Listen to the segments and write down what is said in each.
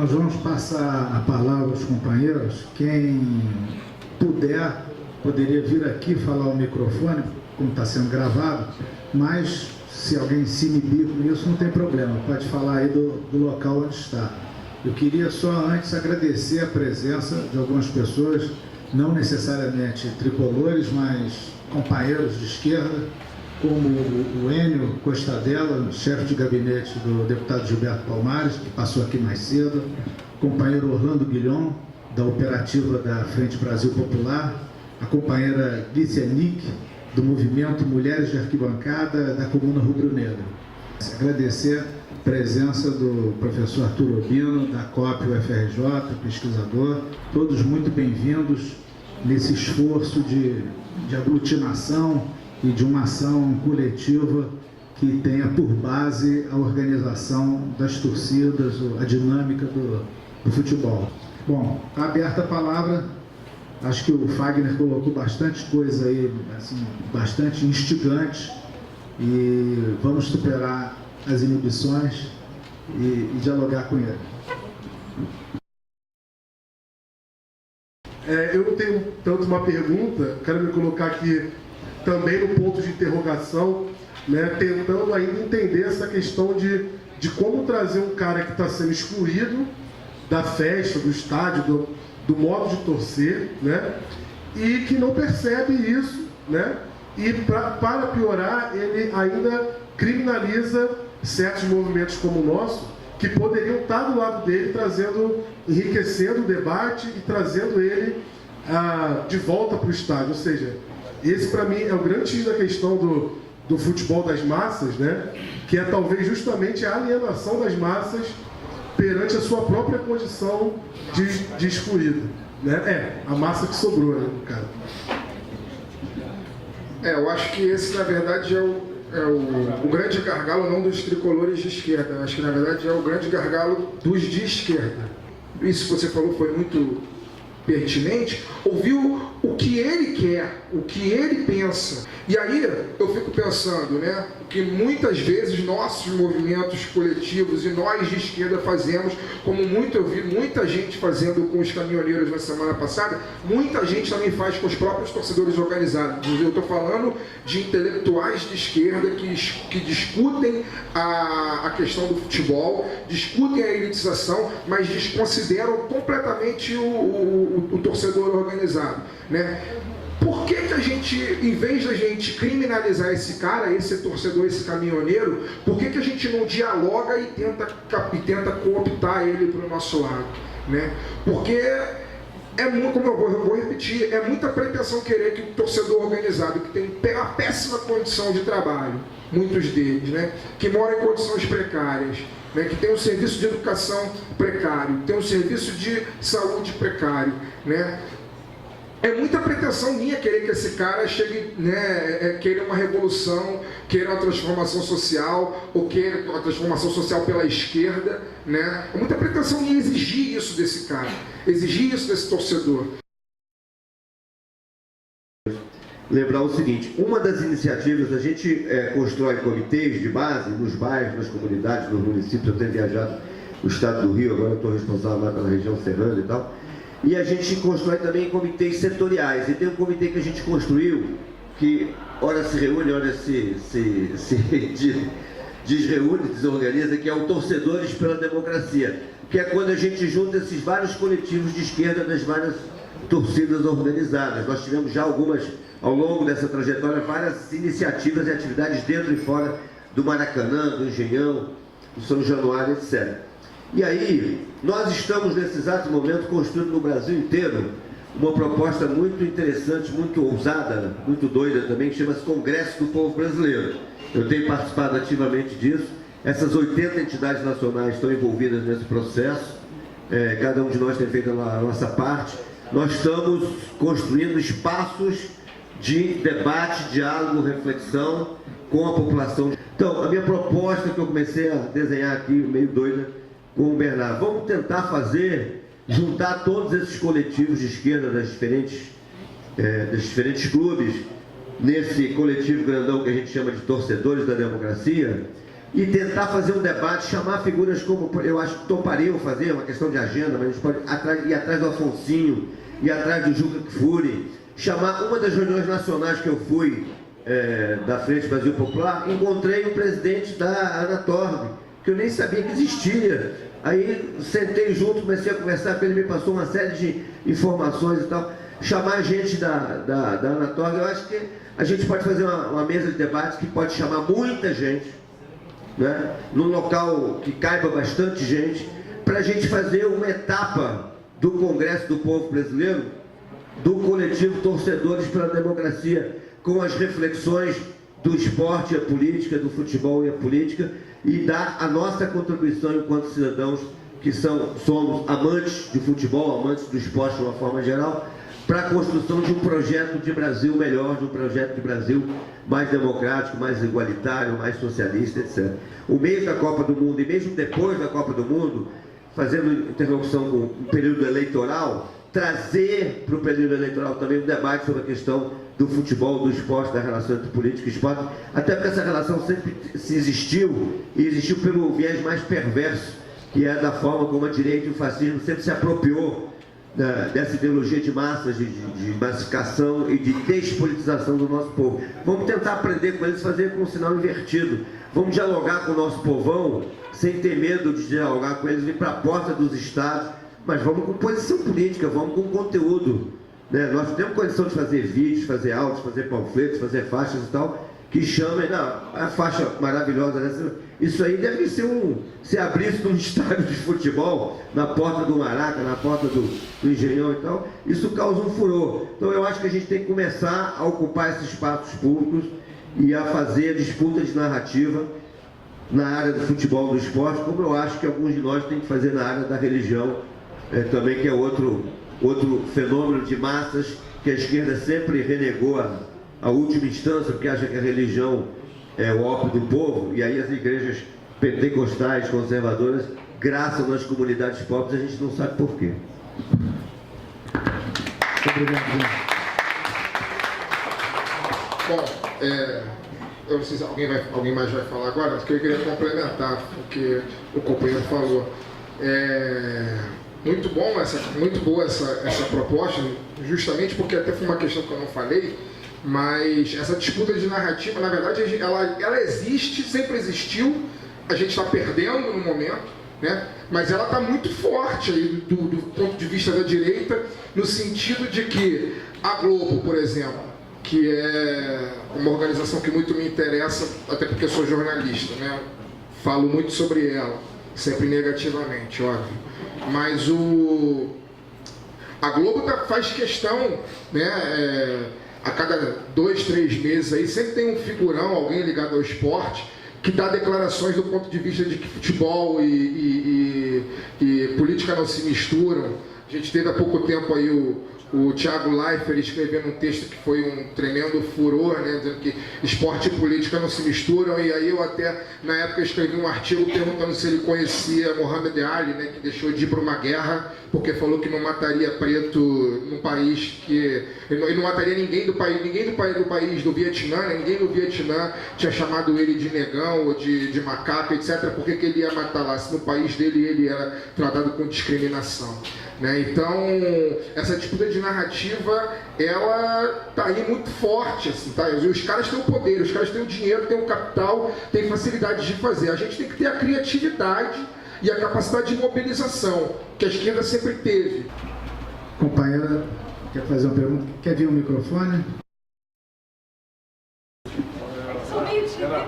nós vamos passar a palavra aos companheiros. Quem puder, poderia vir aqui falar ao microfone, como está sendo gravado, mas se alguém se inibir com isso, não tem problema, pode falar aí do local onde está. Eu queria só antes agradecer a presença de algumas pessoas, não necessariamente tricolores, mas companheiros de esquerda, como o Enio Costadella, chefe de gabinete do deputado Gilberto Palmares, que passou aqui mais cedo, o companheiro Orlando Guilhom, da operativa da Frente Brasil Popular, a companheira Lícia Nick, do movimento Mulheres de Arquibancada da Comuna Rubro-Negra. Agradecer a presença do professor Arthur Obino, da COP UFRJ, pesquisador, todos muito bem-vindos nesse esforço de aglutinação e de uma ação coletiva que tenha por base a organização das torcidas, a dinâmica do futebol. Bom, está aberta a palavra. Acho que o Fagner colocou bastante coisa aí, assim, bastante instigante, e vamos superar as inibições e dialogar com ele. Eu não tenho tanto uma pergunta, quero me colocar aqui também no ponto de interrogação, né, tentando ainda entender essa questão de como trazer um cara que está sendo excluído da festa, do estádio, do modo de torcer, né, e que não percebe isso, né, e para piorar, ele ainda criminaliza certos movimentos como o nosso, que poderiam estar do lado dele, enriquecendo o debate e trazendo ele de volta para o estádio. Ou seja, esse para mim é o grande X da questão do futebol das massas, né, que é talvez justamente a alienação das massas perante a sua própria condição de excluído, né? A massa que sobrou, né, cara? Eu acho que esse, na verdade, é o grande gargalo não dos tricolores de esquerda. Eu acho que, na verdade, é o grande gargalo dos de esquerda. Isso que você falou foi muito pertinente. Ouviu o que ele quer, o que ele pensa. E aí eu fico pensando, né, que muitas vezes nossos movimentos coletivos e nós de esquerda fazemos, como eu vi muita gente fazendo com os caminhoneiros na semana passada, muita gente também faz com os próprios torcedores organizados. Eu estou falando de intelectuais de esquerda que discutem a questão do futebol, discutem a elitização, mas desconsideram completamente o torcedor organizado, né? Por que a gente, em vez da gente criminalizar esse cara, esse torcedor, esse caminhoneiro, por que a gente não dialoga e tenta cooptar ele para o nosso lado, né? Porque como eu vou repetir, é muita pretensão querer que o torcedor organizado, que tem uma péssima condição de trabalho, muitos deles, né, que moram em condições precárias, né, que tem um serviço de educação precário, tem um serviço de saúde precário, né? É muita pretensão minha querer que esse cara chegue, né, queira uma revolução, queira uma transformação social, ou queira uma transformação social pela esquerda, né? É muita pretensão minha exigir isso desse cara, exigir isso desse torcedor. Lembrar o seguinte, uma das iniciativas, a gente constrói comitês de base nos bairros, nas comunidades, nos municípios. Eu tenho viajado no estado do Rio, agora eu estou responsável lá pela região serrana e tal. E a gente constrói também comitês setoriais. E tem um comitê que a gente construiu, que ora se reúne, ora se desreúne, desorganiza, que é o Torcedores pela Democracia, que é quando a gente junta esses vários coletivos de esquerda das várias torcidas organizadas. Nós tivemos já algumas, ao longo dessa trajetória, várias iniciativas e atividades dentro e fora do Maracanã, do Engenhão, do São Januário, etc. E aí, nós estamos nesse exato momento construindo no Brasil inteiro uma proposta muito interessante, muito ousada, muito doida também, que chama-se Congresso do Povo Brasileiro. Eu tenho participado ativamente disso. Essas 80 entidades nacionais estão envolvidas nesse processo. Cada um de nós tem feito a nossa parte. Nós estamos construindo espaços de debate, diálogo, reflexão com a população. Então, a minha proposta que eu comecei a desenhar aqui, meio doida, com o Bernardo, vamos tentar juntar todos esses coletivos de esquerda dos diferentes clubes, nesse coletivo grandão que a gente chama de Torcedores da Democracia, e tentar fazer um debate, chamar figuras como, eu acho que topariam fazer, uma questão de agenda, mas a gente pode ir atrás do Afonsinho, ir atrás do Juca Kfouri, chamar uma das reuniões nacionais que eu fui, da Frente Brasil Popular, encontrei o presidente da Anatorg, que eu nem sabia que existia. Aí sentei junto, comecei a conversar com ele, me passou uma série de informações e tal. Chamar a gente da Anatorg, eu acho que a gente pode fazer uma mesa de debate que pode chamar muita gente, né, num local que caiba bastante gente, para a gente fazer uma etapa do Congresso do Povo Brasileiro, do coletivo Torcedores pela Democracia, com as reflexões do esporte e a política, do futebol e a política, e dar a nossa contribuição enquanto cidadãos que somos amantes de futebol, amantes do esporte de uma forma geral, para a construção de um projeto de Brasil melhor, de um projeto de Brasil mais democrático, mais igualitário, mais socialista, etc. O mês da Copa do Mundo, e mesmo depois da Copa do Mundo, fazendo interlocução com o período eleitoral, trazer para o período eleitoral também um debate sobre a questão do futebol, do esporte, da relação entre política e esporte, até porque essa relação sempre existiu, e existiu pelo viés mais perverso, que é da forma como a direita e o fascismo sempre se apropriou dessa ideologia de massas, de massificação e de despolitização do nosso povo. Vamos tentar aprender com eles, fazer com um sinal invertido. Vamos dialogar com o nosso povão, sem ter medo de dialogar com eles, vir para a porta dos estados, mas vamos com posição política, vamos com conteúdo. Né? Nós temos condição de fazer vídeos, fazer áudios, fazer panfletos, fazer faixas e tal, que chamem, a faixa maravilhosa dessa. Isso aí deve ser se abrisse num estádio de futebol, na porta do Maraca, na porta do Engenhão e tal, isso causa um furor. Então eu acho que a gente tem que começar a ocupar esses espaços públicos e a fazer disputa de narrativa na área do futebol, do esporte, como eu acho que alguns de nós têm que fazer na área da religião, também, que é outro fenômeno de massas que a esquerda sempre renegou a última instância, porque acha que a religião é o ópio do povo, e aí as igrejas pentecostais, conservadoras, graçam nas comunidades pobres, a gente não sabe por quê. Obrigado. Bom, eu não sei se alguém mais vai falar agora, mas que eu queria complementar o que o companheiro falou. Muito boa essa proposta, justamente porque até foi uma questão que eu não falei, mas essa disputa de narrativa, na verdade, ela existe, sempre existiu, a gente está perdendo no momento, né? Mas ela está muito forte aí do ponto de vista da direita, no sentido de que a Globo, por exemplo, que é uma organização que muito me interessa, até porque eu sou jornalista, né? Falo muito sobre ela, sempre negativamente, óbvio. Mas a Globo faz questão, né? A cada 2, 3 meses aí, sempre tem um figurão, alguém ligado ao esporte, que dá declarações do ponto de vista de que futebol e política não se misturam. A gente teve há pouco tempo aí o Thiago Leifert escrevendo um texto que foi um tremendo furor, né, dizendo que esporte e política não se misturam, e aí eu até, na época, escrevi um artigo perguntando se ele conhecia Muhammad Ali, né, que deixou de ir para uma guerra porque falou que não mataria preto num país que... Ele não mataria ninguém do país do Vietnã, né, ninguém do Vietnã tinha chamado ele de negão ou de macaco, etc. Por que ele ia matar lá, se no país dele ele era tratado com discriminação? Né? Então, essa disputa de narrativa, ela tá aí muito forte, assim, tá? Os caras têm o poder, os caras têm o dinheiro, têm o capital, têm facilidade de fazer. A gente tem que ter a criatividade e a capacidade de mobilização, que a esquerda sempre teve. Companheira, quer fazer uma pergunta? Quer vir o microfone? Sou meio tímida.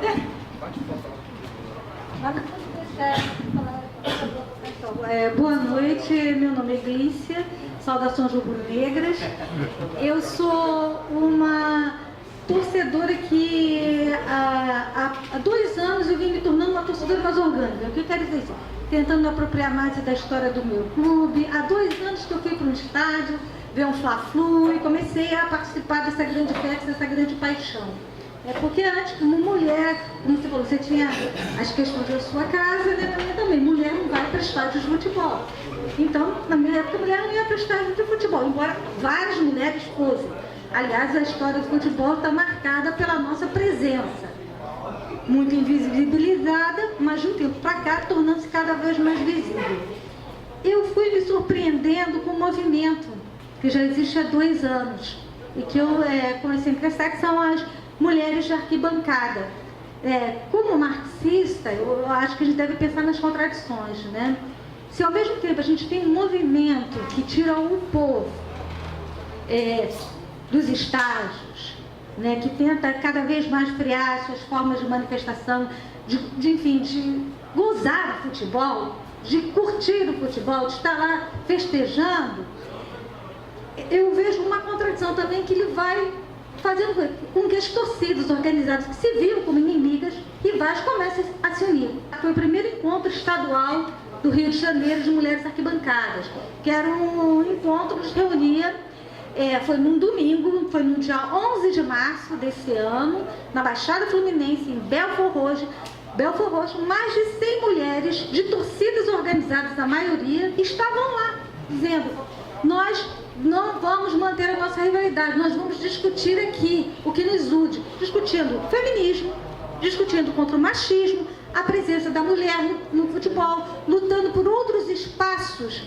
Boa noite, meu nome é Glícia, saudações rubro-negras. Eu sou uma torcedora que há 2 anos eu vim me tornando uma torcedora mais orgânica. O que eu quero dizer isso? Tentando me apropriar mais da história do meu clube. Há 2 anos que eu fui para um estádio, ver um Fla-Flu e comecei a participar dessa grande festa, dessa grande paixão. Porque antes, como mulher, como você falou, você tinha as questões da sua casa, né? Na minha também, mulher não vai para estádios de futebol. Então, na minha época, a mulher não ia para estádios de futebol, embora várias mulheres fossem. Aliás, a história do futebol está marcada pela nossa presença. muito invisibilizada, mas de um tempo para cá tornando-se cada vez mais visível. Eu fui me surpreendendo com um movimento que já existe há 2 anos e que eu comecei a interessar, que são as mulheres de arquibancada. Como marxista, eu acho que a gente deve pensar nas contradições, né? Se ao mesmo tempo a gente tem um movimento que tira o povo dos estágios, né, que tenta cada vez mais criar suas formas de manifestação, de gozar o futebol, de curtir o futebol, de estar lá festejando, eu vejo uma contradição também que ele vai fazendo com que as torcidas organizadas que se viam como inimigas, rivais, comecem a se unir. Foi o primeiro encontro estadual do Rio de Janeiro de mulheres arquibancadas, que era um encontro que nos reunia, foi num domingo, foi no dia 11 de março desse ano, na Baixada Fluminense, em Belford Roxo, mais de 100 mulheres de torcidas organizadas, a maioria, estavam lá, dizendo: nós não vamos manter a nossa rivalidade, nós vamos discutir aqui o que nos une, discutindo feminismo, discutindo contra o machismo, a presença da mulher no futebol, lutando por outros espaços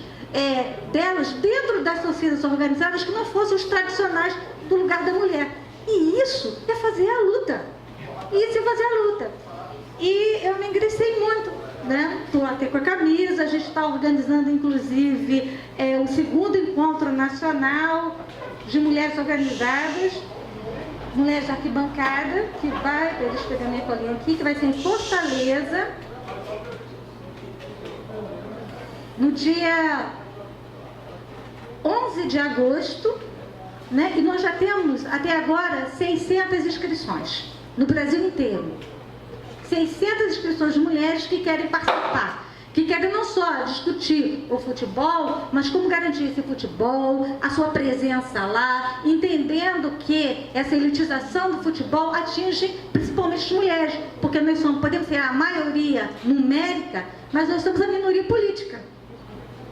delas dentro das torcidas organizadas que não fossem os tradicionais do lugar da mulher. E isso é fazer a luta. E eu me ingressei muito, né? Estou até com a camisa, a gente está organizando inclusive o 2º encontro nacional de mulheres organizadas, mulheres de arquibancada, que vai, deixa eu pegar minha colinha aqui, que vai ser em Fortaleza, no dia 11 de agosto, né? E nós já temos até agora 600 inscrições no Brasil inteiro. 600 inscrições de mulheres que querem participar, que querem não só discutir o futebol, mas como garantir esse futebol, a sua presença lá, entendendo que essa elitização do futebol atinge principalmente as mulheres, porque nós podemos ser a maioria numérica, mas nós somos a minoria política.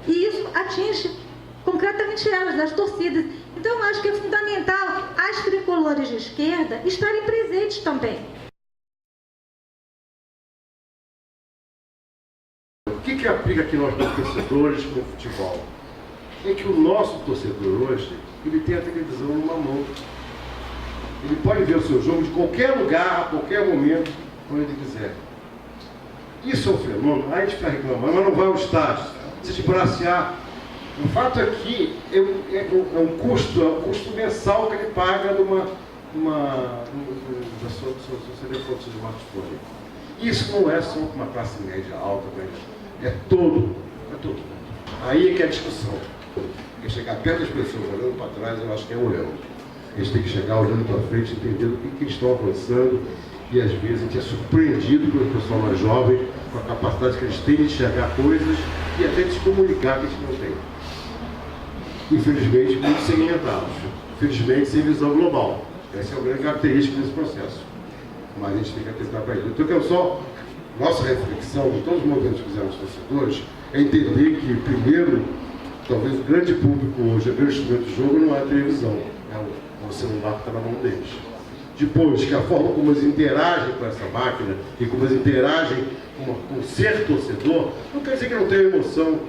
E isso atinge concretamente elas, as torcidas. Então eu acho que é fundamental as tricolores de esquerda estarem presentes também. O que aplica aqui nós torcedores com o futebol? É que o nosso torcedor hoje, ele tem a televisão numa mão. Ele pode ver o seu jogo de qualquer lugar, a qualquer momento, quando ele quiser. Isso é um fenômeno. Aí a gente fica reclamando, mas não vai ao estádio, se esbracear. O fato é que é um custo mensal que ele paga da sua smartphone. Isso não é só uma classe média alta, né? É todo. Aí é que é a discussão. Porque chegar perto das pessoas olhando para trás, eu acho que é um erro. A gente tem que chegar olhando para frente, entendendo o que eles estão avançando, e às vezes a gente é surpreendido pelo pessoal mais jovem, com a capacidade que eles têm de enxergar coisas e até de se comunicar que a gente não tem. Infelizmente, muito segmentados. Infelizmente, sem visão global. Essa é a grande característica desse processo. Mas a gente tem que atentar para isso. Então, que nossa reflexão, de todos os movimentos que fizemos torcedores, é entender que, primeiro, talvez o grande público hoje, o grande instrumento do jogo não é a televisão, é o celular que está na mão deles. Depois, que a forma como eles interagem com essa máquina e como eles interagem com ser torcedor, não quer dizer que não tenha emoção.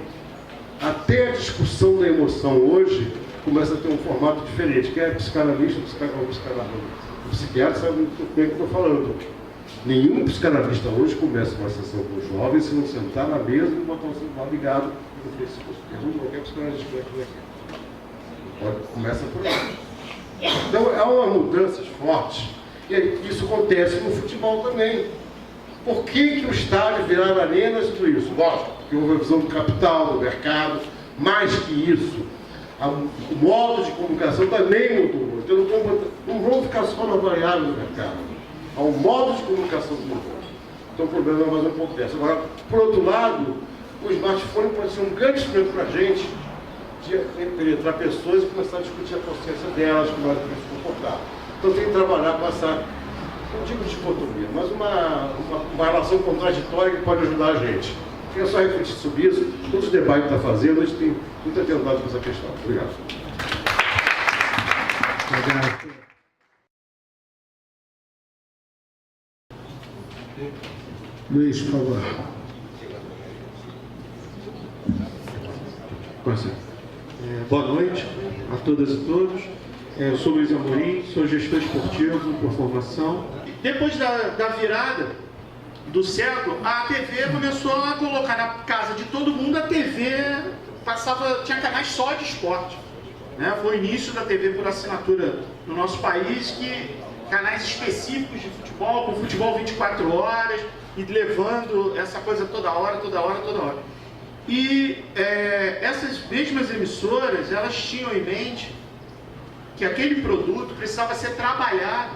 Até a discussão da emoção hoje começa a ter um formato diferente. Quem é psicanalista, o psiquiatra sabe muito bem o que eu estou falando. Nenhum psicanalista hoje começa uma sessão com os jovens se não sentar na mesa e botar o celular ligado no Facebook. Pergunta qualquer psicanalista começa por aí. Então, há uma mudanças fortes. E isso acontece no futebol também. Por que o estádio virar arenas e tudo isso? Lógico, porque houve a visão do capital, do mercado. Mais que isso, o modo de comunicação também mudou. Então, não vamos ficar só na variável do mercado. Há um modo de comunicação que mudou. Então, o problema é mais um pouco dessa. Agora, por outro lado, o smartphone pode ser um grande instrumento para a gente de penetrar pessoas e começar a discutir a consciência delas, como elas devem se comportar. Então, tem que trabalhar com essa, não digo dicotomia, mas uma relação contraditória que pode ajudar a gente. É só refletir sobre isso. Todos os debates que está fazendo, a gente tem muito atentado com essa questão. Obrigado. Obrigado. Luiz, por favor. Boa noite a todas e todos. Eu sou Luiz Amorim, sou gestor esportivo por formação. Depois da virada do século, a TV começou a colocar na casa de todo mundo, a TV tinha canais só de esporte. Né? Foi o início da TV por assinatura no nosso país, que canais específicos de futebol, com futebol 24 horas, e levando essa coisa toda hora. E essas mesmas emissoras, elas tinham em mente que aquele produto precisava ser trabalhado,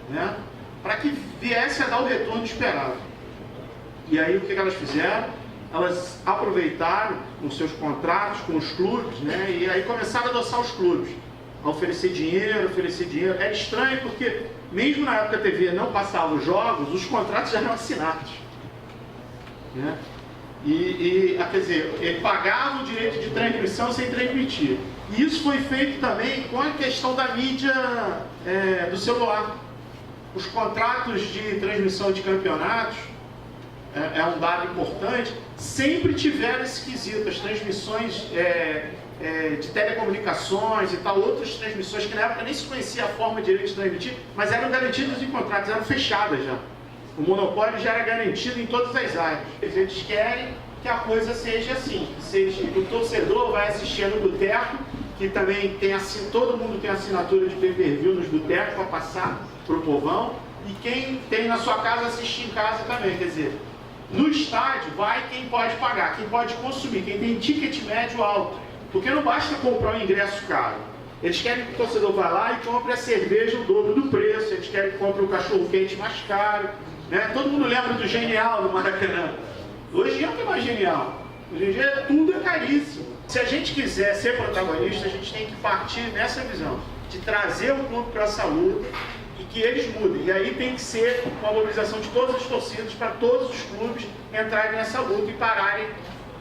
né, para que viesse a dar o retorno esperado. E aí o que elas fizeram? Elas aproveitaram os seus contratos com os clubes, né, e aí começaram a adoçar os clubes, a oferecer dinheiro. Era estranho porque, mesmo na época a TV não passava os jogos, os contratos já eram assinados. Né? Quer dizer, ele pagava o direito de transmissão sem transmitir. E isso foi feito também com a questão da mídia do celular. Os contratos de transmissão de campeonatos, é um dado importante, sempre tiveram esse quesito. As transmissões de telecomunicações e tal, outras transmissões que na época nem se conhecia a forma direito de transmitir, mas eram garantidas em contratos, eram fechadas já. O monopólio já era garantido em todas as áreas. Eles querem que a coisa seja assim, o torcedor vai assistir no boteco, que também todo mundo tem assinatura de pay-per-view nos botecos para passar para o povão, e quem tem na sua casa assistir em casa também. Quer dizer, no estádio vai quem pode pagar, quem pode consumir, quem tem ticket médio alto, porque não basta comprar um ingresso caro. Eles querem que o torcedor vá lá e compre a cerveja o dobro do preço, eles querem que compre um cachorro-quente mais caro. Né? Todo mundo lembra do Genial no Maracanã. Hoje em dia não é mais genial. Hoje em dia tudo é caríssimo. Se a gente quiser ser protagonista, a gente tem que partir nessa visão, de trazer o clube para essa luta e que eles mudem. E aí tem que ser uma mobilização de todas as torcidas para todos os clubes entrarem nessa luta e pararem,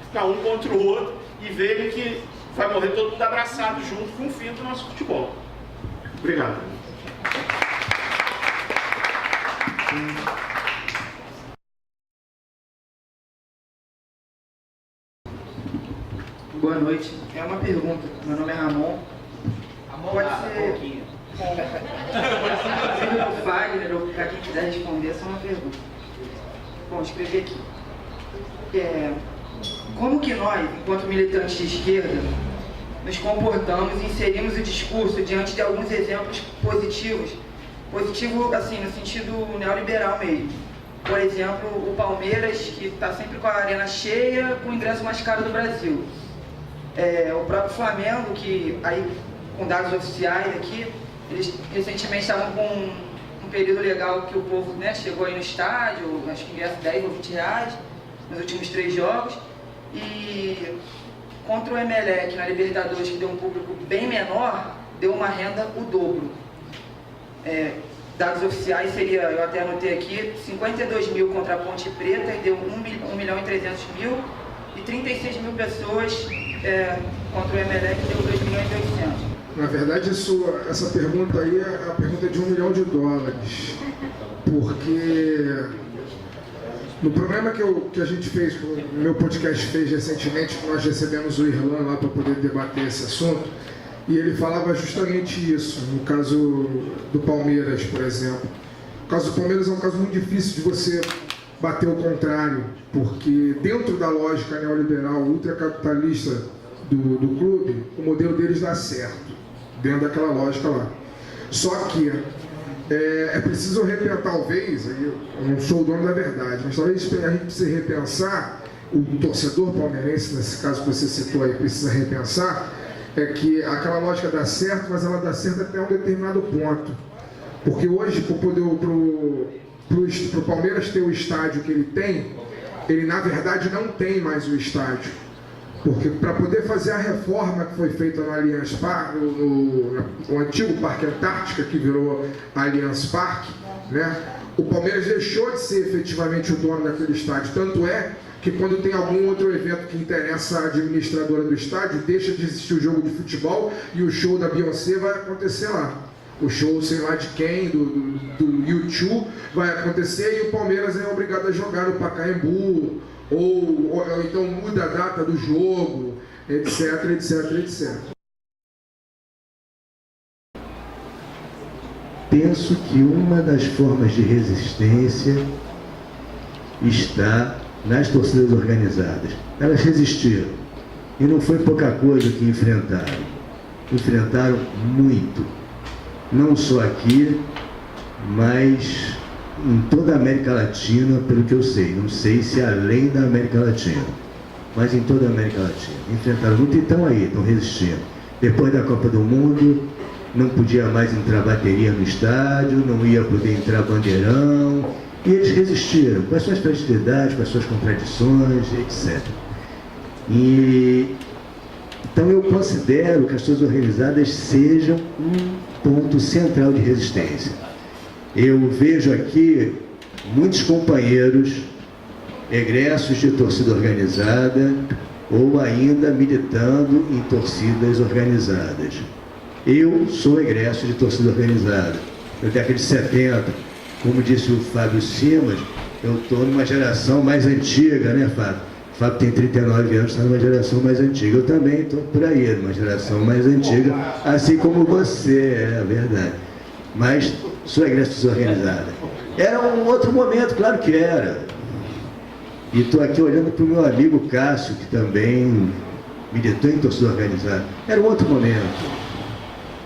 ficar um contra o outro e verem que vai morrer todo mundo abraçado junto com o fim do nosso futebol. Obrigado. Boa noite. É uma pergunta. Meu nome é Ramon. Pode ser o Fagner ou para quem quiser responder, só uma pergunta. Bom, escrevi aqui. Como que nós, enquanto militantes de esquerda, nos comportamos e inserimos o discurso diante de alguns exemplos positivos? Positivo, assim, no sentido neoliberal mesmo. Por exemplo, o Palmeiras, que está sempre com a arena cheia, com o ingresso mais caro do Brasil. O próprio Flamengo, que aí, com dados oficiais aqui, eles recentemente estavam com um período legal que o povo, né, chegou aí no estádio, acho que ingresso 10 ou 20 reais, nos últimos 3 jogos. E contra o Emelec na Libertadores, que deu um público bem menor, deu uma renda o dobro. Dados oficiais seria, eu até anotei aqui, 52 mil contra a Ponte Preta e deu 1 milhão e 300 mil, e 36 mil pessoas contra o Emelec deu 2 milhões e 800. Na verdade, essa pergunta aí é a pergunta de $1 milhão, porque no programa que a gente fez, o meu podcast fez recentemente, nós recebemos o Irlan lá para poder debater esse assunto, e ele falava justamente isso, no caso do Palmeiras, por exemplo. O caso do Palmeiras é um caso muito difícil de você bater o contrário, porque dentro da lógica neoliberal ultracapitalista do clube, o modelo deles dá certo, dentro daquela lógica lá. Só que é preciso repensar, talvez, eu não sou o dono da verdade, mas talvez a gente precise repensar, o torcedor palmeirense, nesse caso que você citou aí, precisa repensar, que aquela lógica dá certo, mas ela dá certo até um determinado ponto. Porque hoje, para o Palmeiras ter o estádio que ele tem, ele na verdade não tem mais o estádio. Porque para poder fazer a reforma que foi feita no Allianz Parque, no antigo Parque Antártica, que virou Allianz Parque, né, o Palmeiras deixou de ser efetivamente o dono daquele estádio. Tanto é que quando tem algum outro evento que interessa a administradora do estádio, deixa de existir o jogo de futebol e o show da Beyoncé vai acontecer lá. o show sei lá de quem, do U2, vai acontecer e o Palmeiras é obrigado a jogar no Pacaembu, ou então muda a data do jogo, etc, etc, etc. Penso que uma das formas de resistência está nas torcidas organizadas. Elas resistiram. E não foi pouca coisa que enfrentaram. Enfrentaram muito. Não só aqui, mas em toda a América Latina, pelo que eu sei. Não sei se além da América Latina, mas em toda a América Latina. Enfrentaram muito e estão aí, estão resistindo. Depois da Copa do Mundo, não podia mais entrar bateria no estádio, não ia poder entrar bandeirão, e eles resistiram, com as suas fragilidades, com as suas contradições, etc. Então eu considero que as torcidas organizadas sejam um ponto central de resistência. Eu vejo aqui muitos companheiros egressos de torcida organizada ou ainda militando em torcidas organizadas. Eu sou egresso de torcida organizada. Eu década de 70, como disse o Fábio Simas, eu estou numa geração mais antiga, né, Fábio? O Fábio tem 39 anos, está numa geração mais antiga. Eu também estou por aí, numa geração mais antiga, assim como você, é verdade. Mas sou egresso de torcida organizada. Era um outro momento, claro que era. E estou aqui olhando para o meu amigo Cássio, que também militou em torcida organizada. Era um outro momento.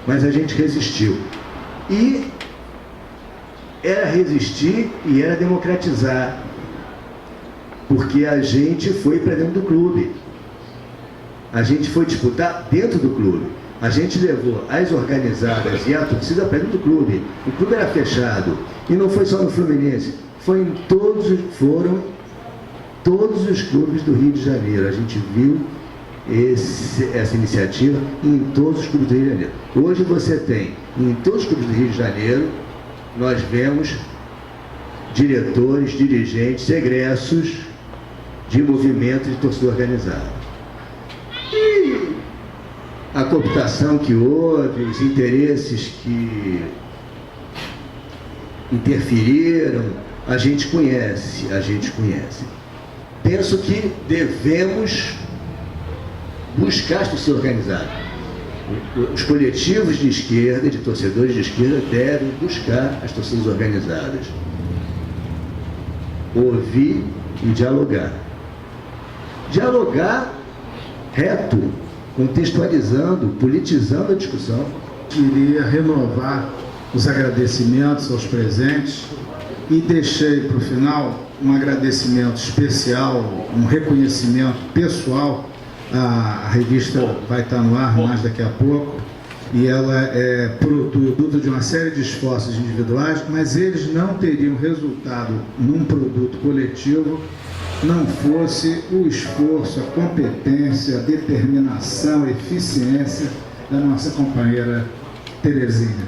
Mas a gente resistiu. E era resistir e era democratizar. Porque a gente foi para dentro do clube. A gente foi disputar dentro do clube. A gente levou as organizadas e a torcida para dentro do clube. O clube era fechado. E não foi só no Fluminense. Foram todos os clubes do Rio de Janeiro. A gente viu essa iniciativa em todos os clubes do Rio de Janeiro. Hoje você tem, em todos os clubes do Rio de Janeiro, nós vemos diretores, dirigentes, egressos de movimento de torcida organizada. E a cooptação que houve, os interesses que interferiram, a gente conhece. Penso que devemos buscar se organizar. Os coletivos de esquerda, de torcedores de esquerda, devem buscar as torcidas organizadas. Ouvir e dialogar. Dialogar reto, contextualizando, politizando a discussão. Queria renovar os agradecimentos aos presentes e deixei para o final um agradecimento especial, um reconhecimento pessoal. A revista vai estar no ar mais daqui a pouco e ela é produto de uma série de esforços individuais, mas eles não teriam resultado num produto coletivo não fosse o esforço, a competência, a determinação, a eficiência da nossa companheira Terezinha.